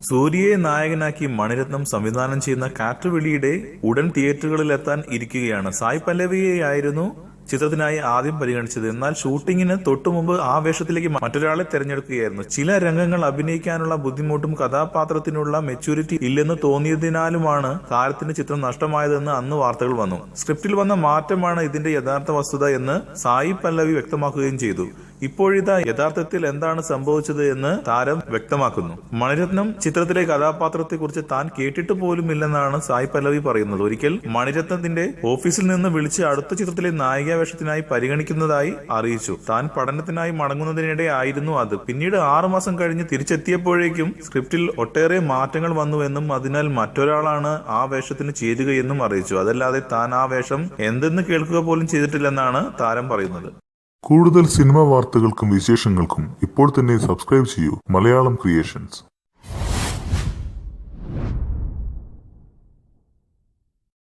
സൂര്യയെ നായകനാക്കി മണിരത്നം സംവിധാനം ചെയ്യുന്ന കാറ്റുവെളിയുടെ ഉടൻ തിയേറ്ററുകളിലെത്താൻ ഇരിക്കുകയാണ്. സായ് പല്ലവിയെയായിരുന്നു ചിത്രത്തിനായി ആദ്യം പരിഗണിച്ചത്. എന്നാൽ ഷൂട്ടിങ്ങിന് തൊട്ടുമുമ്പ് ആ വേഷത്തിലേക്ക് മറ്റൊരാളെ തെരഞ്ഞെടുക്കുകയായിരുന്നു. ചില രംഗങ്ങൾ അഭിനയിക്കാനുള്ള ബുദ്ധിമുട്ടും കഥാപാത്രത്തിനുള്ള മെച്യൂരിറ്റി ഇല്ലെന്ന് തോന്നിയതിനാലുമാണ് താരത്തിന് ചിത്രം നഷ്ടമായതെന്ന് അന്ന് വാർത്തകൾ വന്നു. സ്ക്രിപ്റ്റിൽ വന്ന മാറ്റമാണ് ഇതിന്റെ യഥാർത്ഥ വസ്തുത എന്ന് സായി പല്ലവി വ്യക്തമാക്കുകയും ചെയ്തു. ഇപ്പോഴിതാ യഥാർത്ഥത്തിൽ എന്താണ് സംഭവിച്ചത് എന്ന് താരം വ്യക്തമാക്കുന്നു. മണിരത്നം ചിത്രത്തിലെ കഥാപാത്രത്തെക്കുറിച്ച് താൻ കേട്ടിട്ട് പോലുമില്ലെന്നാണ് സായി പല്ലവി പറയുന്നത്. ഒരിക്കൽ മണിരത്നത്തിന്റെ ഓഫീസിൽ നിന്ന് വിളിച്ച് അടുത്ത ചിത്രത്തിലെ നായിക വേഷത്തിനായി പരിഗണിക്കുന്നതായി അറിയിച്ചു. താൻ പഠനത്തിനായി മടങ്ങുന്നതിനിടെ ആയിരുന്നു അത്. പിന്നീട് 6 മാസം കഴിഞ്ഞ് തിരിച്ചെത്തിയപ്പോഴേക്കും സ്ക്രിപ്റ്റിൽ ഒട്ടേറെ മാറ്റങ്ങൾ വന്നുവെന്നും അതിനാൽ മറ്റൊരാളാണ് ആ വേഷത്തിന് ചേരുകയെന്നും അറിയിച്ചു. അതല്ലാതെ താൻ ആ വേഷം എന്തെന്ന് കേൾക്കുക പോലും ചെയ്തിട്ടില്ലെന്നാണ് താരം പറയുന്നത്. കൂടുതൽ സിനിമാ വാർത്തകൾക്കും വിശേഷങ്ങൾക്കും ഇപ്പോൾ തന്നെ സബ്സ്ക്രൈബ് ചെയ്യൂ മലയാളം ക്രിയേഷൻസ്.